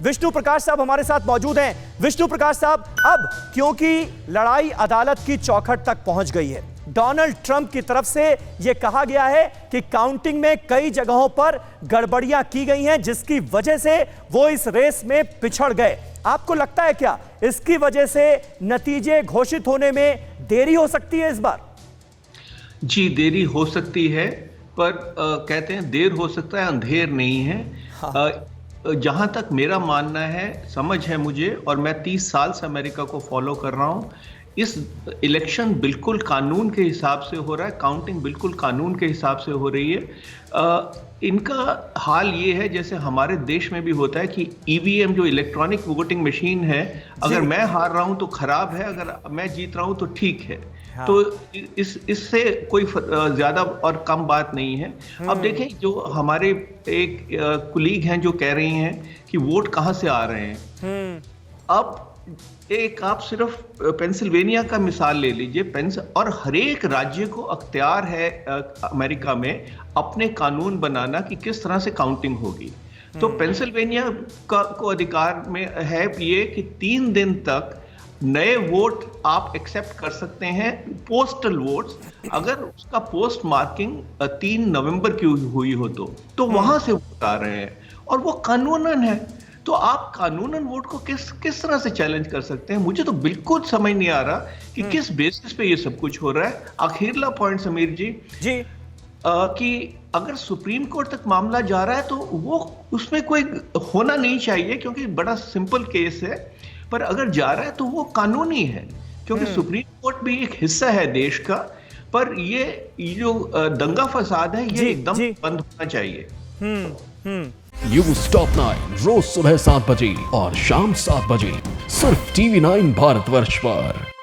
विष्णु प्रकाश साहब हमारे साथ मौजूद हैं। विष्णु प्रकाश साहब, अब क्योंकि लड़ाई अदालत की चौखट तक पहुंच गई है, डोनाल्ड ट्रंप की तरफ से यह कहा गया है कि काउंटिंग में कई जगहों पर गड़बड़ियां की गई हैं, जिसकी वजह से वो इस रेस में पिछड़ गए। आपको लगता है क्या इसकी वजह से नतीजे घोषित होने में देरी हो सकती है इस बार? जी, देरी हो सकती है, पर कहते हैं देर हो सकता है, अंधेर नहीं है। हाँ। जहां तक मेरा मानना है, समझ है मुझे, और मैं 30 साल से अमेरिका को फॉलो कर रहा हूं, इस इलेक्शन बिल्कुल कानून के हिसाब से हो रहा है, काउंटिंग बिल्कुल कानून के हिसाब से हो रही है। इनका हाल ये है जैसे हमारे देश में भी होता है कि ईवीएम जो इलेक्ट्रॉनिक वोटिंग मशीन है, अगर मैं हार रहा हूं तो खराब है, अगर मैं जीत रहा हूं तो ठीक है। हाँ। तो इससे कोई ज्यादा और कम बात नहीं है। अब देखें, जो हमारे एक कुलीग हैं जो कह रही हैं कि वोट कहां से आ रहे हैं। अब आप सिर्फ पेंसिल्वेनिया का मिसाल ले लीजिए, और हर एक राज्य को अख्तियार है अमेरिका में अपने कानून बनाना कि किस तरह से काउंटिंग होगी। तो पेंसिल्वेनिया को अधिकार में है ये कि 3 दिन तक नए वोट आप एक्सेप्ट कर सकते हैं, पोस्टल वोट्स, अगर उसका पोस्ट मार्किंग 3 नवंबर की हुई हो तो वहां से वोट आ रहे हैं, और वो कानूनन है। तो आप कानूनन वोट को किस तरह से चैलेंज कर सकते हैं? मुझे तो बिल्कुल समझ नहीं आ रहा कि किस बेसिस पे ये सब कुछ हो रहा है। आखिरला पॉइंट समीर जी कि अगर सुप्रीम कोर्ट तक मामला जा रहा है तो वो उसमें कोई होना नहीं चाहिए, क्योंकि बड़ा सिंपल केस है, पर अगर जा रहा है तो वो कानूनी है, क्योंकि सुप्रीम कोर्ट भी एक हिस्सा है देश का। पर ये जो दंगा फसाद है ये एकदम बंद होना चाहिए। न्यूज़ टॉप 9 रोज सुबह 7 बजे और शाम 7 बजे सिर्फ TV9 भारतवर्ष पर।